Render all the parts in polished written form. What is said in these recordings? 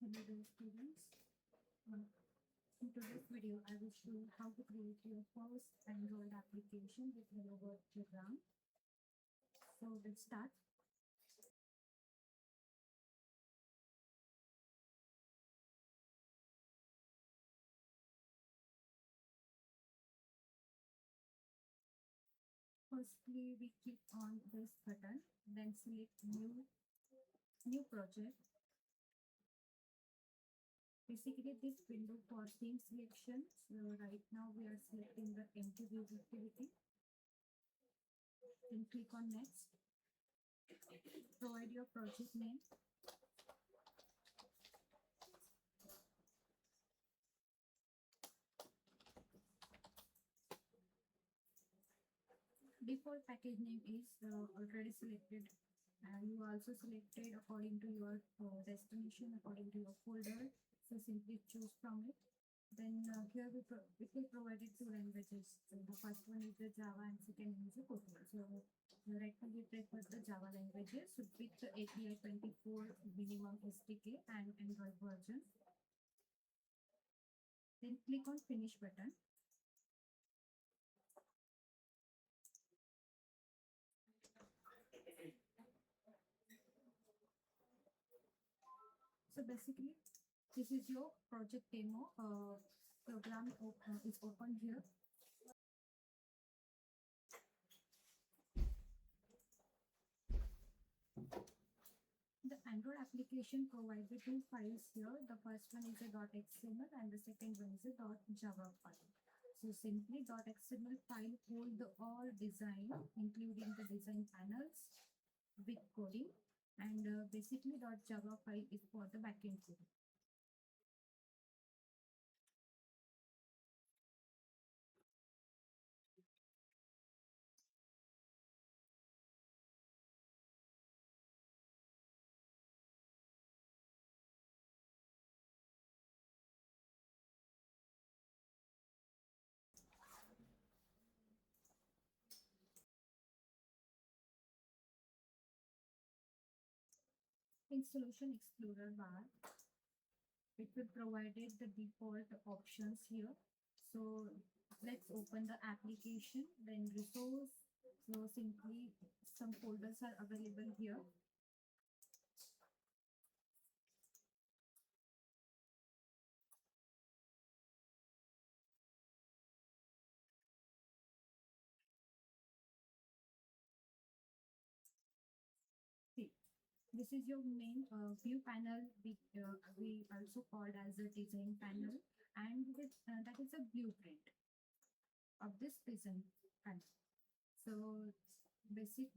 Hello dear students. Uh, in today's video, I will show you how to create your first Android application with Hello World program. So let's start. Firstly, we click on this button, then select new project. Basically, this window for theme selection. So right now we are selecting the empty view activity. Then click on next. Provide your project name. Default package name is already selected. You also selected according to your destination, according to your folder. So simply choose from it. Then here it will provide it two languages. So the first one is the Java and second one is the Kotlin. So right now we prefer the Java languages with the API 24 minimum SDK and Android version. Then click on finish button. So basically, this is your project demo. Program is open here. The Android application provides the two files here. The first one is a .xml and the second one is a .java file. So simply .xml file hold the all design, including the design panels with coding, and basically .java file is for the backend code. In Solution Explorer bar, it will provided the default options here. So let's open the application, then resource. So simply some folders are available here. See, this is your main view panel. We also called as a design panel, and that is a blueprint of this design panel. So basic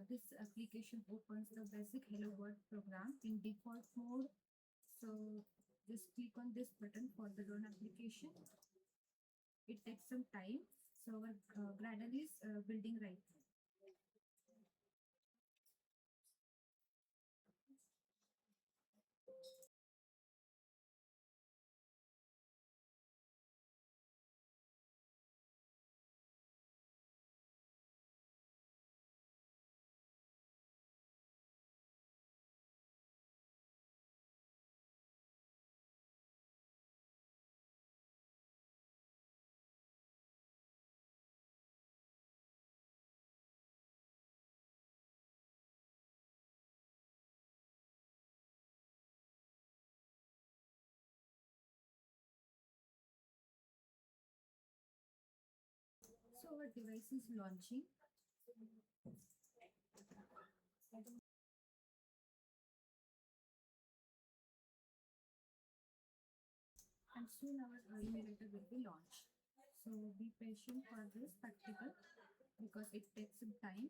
this application opens the basic Hello World program in default mode. So just click on this button for the run application. It takes some time. So our Gradle is building right now. So our device is launching. And soon our emulator will be launched. So be patient for this practical because it takes some time.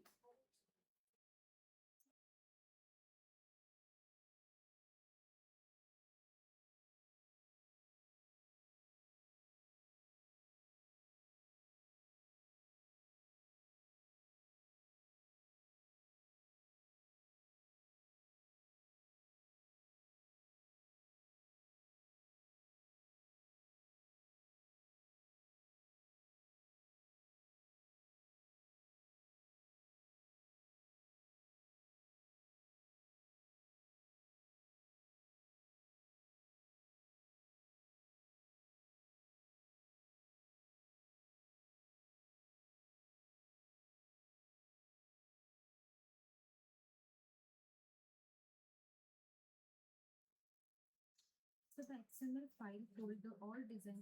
So the XML file hold the all design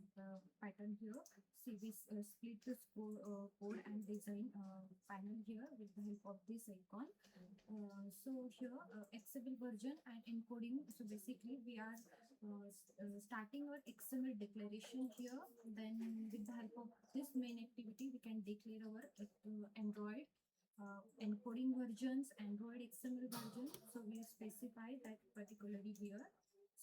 pattern here. See, we split the code and design panel here with the help of this icon. So here XML version and encoding. So basically we are starting our XML declaration here. Then with the help of this main activity, we can declare our Android encoding versions, Android XML version. So we specify that particularly here.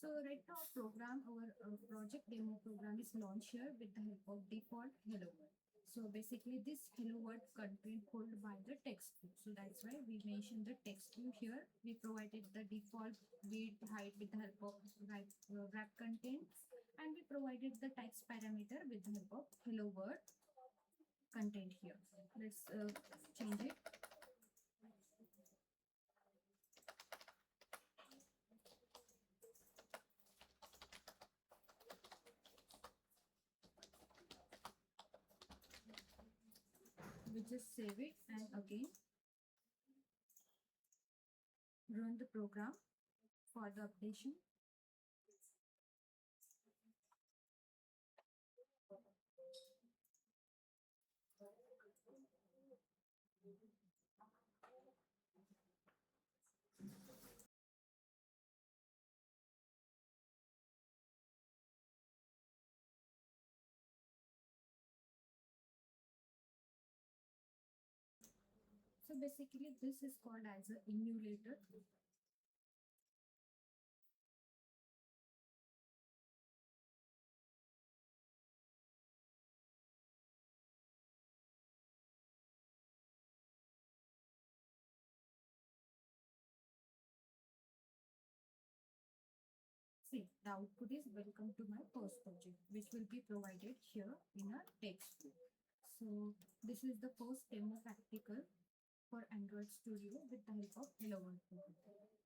So right now our project demo program is launched here with the help of default hello world. So basically this hello world content pulled by the text view. So that's why we mentioned the text view here. We provided the default width height with the help of wrap contents, and we provided the text parameter with the help of hello world content here. Let's change it. We just save it and again run the program for the updation. So basically this is called as an emulator. See, the output is welcome to my first project, which will be provided here in a text view. So this is the first demo practical for Android Studio with the help of Hello World program.